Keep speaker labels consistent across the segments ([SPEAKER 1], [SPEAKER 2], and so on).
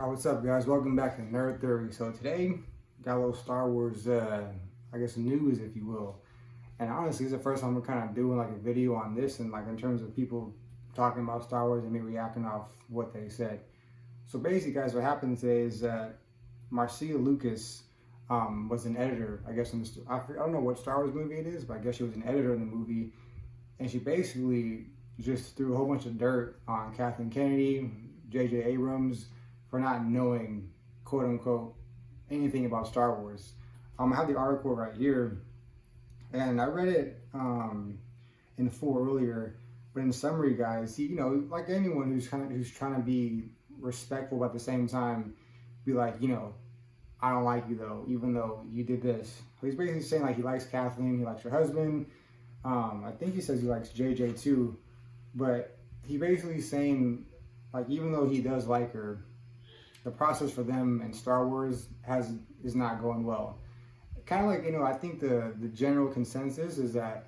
[SPEAKER 1] What's up, guys? Welcome back to Nerd Theory. So today, got a little Star Wars, I guess, news, if you will. And honestly, it's the first time we're kind of doing like a video on this, and like in terms of people talking about Star Wars and me reacting off what they said. So basically, guys, what happened today is that Marcia Lucas was an editor, I guess. I don't know what Star Wars movie it is, but I guess she was an editor in the movie, and she basically just threw a whole bunch of dirt on Kathleen Kennedy, J.J. Abrams, for not knowing, quote unquote, anything about Star Wars. I have the article right here, and I read it in full earlier. But in summary, guys, like anyone who's trying to be respectful, but at the same time be like, I don't like you though, even though you did this. He's basically saying like he likes Kathleen, he likes her husband. I think he says he likes JJ too, but he basically saying like even though he does like her, the process for them in Star Wars is not going well. Kind of like, I think the general consensus is that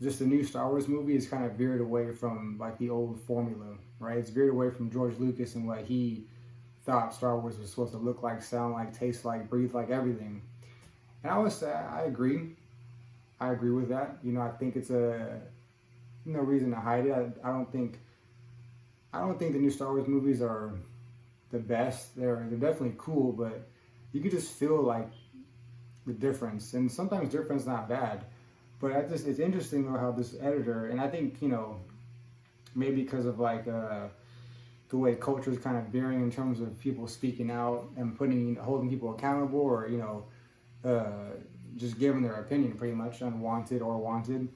[SPEAKER 1] just the new Star Wars movie is kind of veered away from like the old formula, right? It's veered away from George Lucas and what he thought Star Wars was supposed to look like, sound like, taste like, breathe like, everything. And I agree. I agree with that. I think it's no reason to hide it. I don't think the new Star Wars movies are the best. They're definitely cool, but you could just feel like the difference, and sometimes difference not bad. But it's interesting though how this editor, and I think maybe because of like the way culture is kind of veering in terms of people speaking out and holding people accountable, or just giving their opinion, pretty much unwanted or wanted.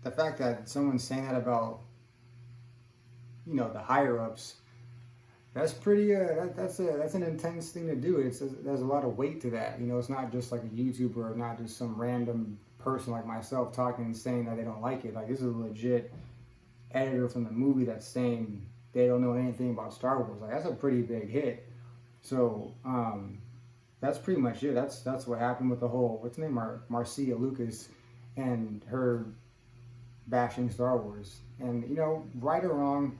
[SPEAKER 1] The fact that someone's saying that about the higher ups, that's pretty. That's an intense thing to do. There's a lot of weight to that. It's not just like a YouTuber, or not just some random person like myself talking and saying that they don't like it. Like, this is a legit editor from the movie that's saying they don't know anything about Star Wars. Like, that's a pretty big hit. So that's pretty much it. That's what happened with the whole what's her name, Marcia Lucas, and her bashing Star Wars. And right or wrong,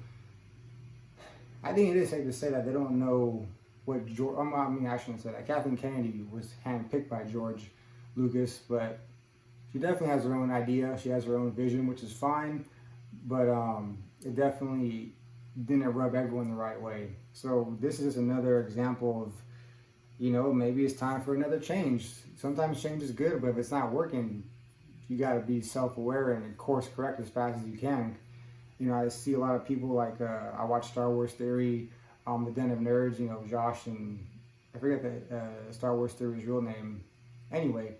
[SPEAKER 1] I think it is safe to say that they don't know what George. I shouldn't say that. Kathleen Kennedy was handpicked by George Lucas, but she definitely has her own idea. She has her own vision, which is fine. But it definitely didn't rub everyone the right way. So this is another example of, maybe it's time for another change. Sometimes change is good, but if it's not working, you got to be self-aware and course correct as fast as you can. I see a lot of people like, I watch Star Wars Theory, the Den of Nerds, Josh, and I forget the Star Wars Theory's real name. Anyway,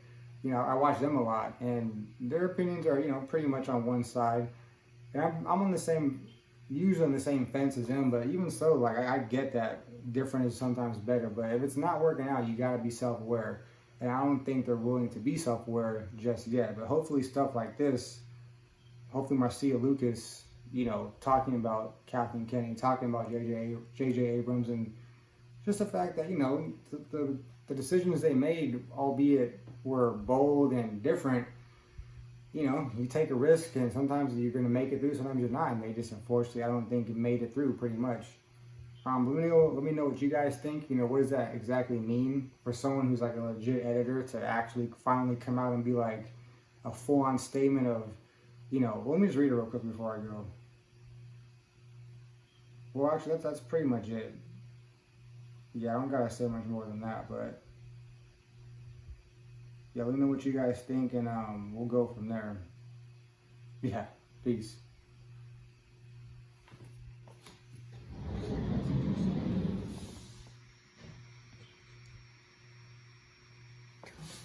[SPEAKER 1] I watch them a lot, and their opinions are, pretty much on one side. And I'm usually on the same fence as them, but even so, like, I get that different is sometimes better. But if it's not working out, you got to be self-aware. And I don't think they're willing to be self-aware just yet. But hopefully stuff like this, hopefully Marcia Lucas, talking about Kathleen Kennedy, talking about J.J. Abrams, and just the fact that, the decisions they made, albeit were bold and different, you take a risk, and sometimes you're going to make it through, sometimes you're not, and they just, unfortunately, I don't think it made it through, pretty much. Let me know what you guys think. What does that exactly mean for someone who's like a legit editor to actually finally come out and be like a full-on statement of, let me just read it real quick before I go. Well, actually, that's pretty much it. Yeah, I don't gotta say much more than that, but yeah, let me know what you guys think, and we'll go from there. Yeah, peace.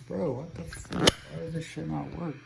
[SPEAKER 1] Bro, what the fuck? Why does this shit not work?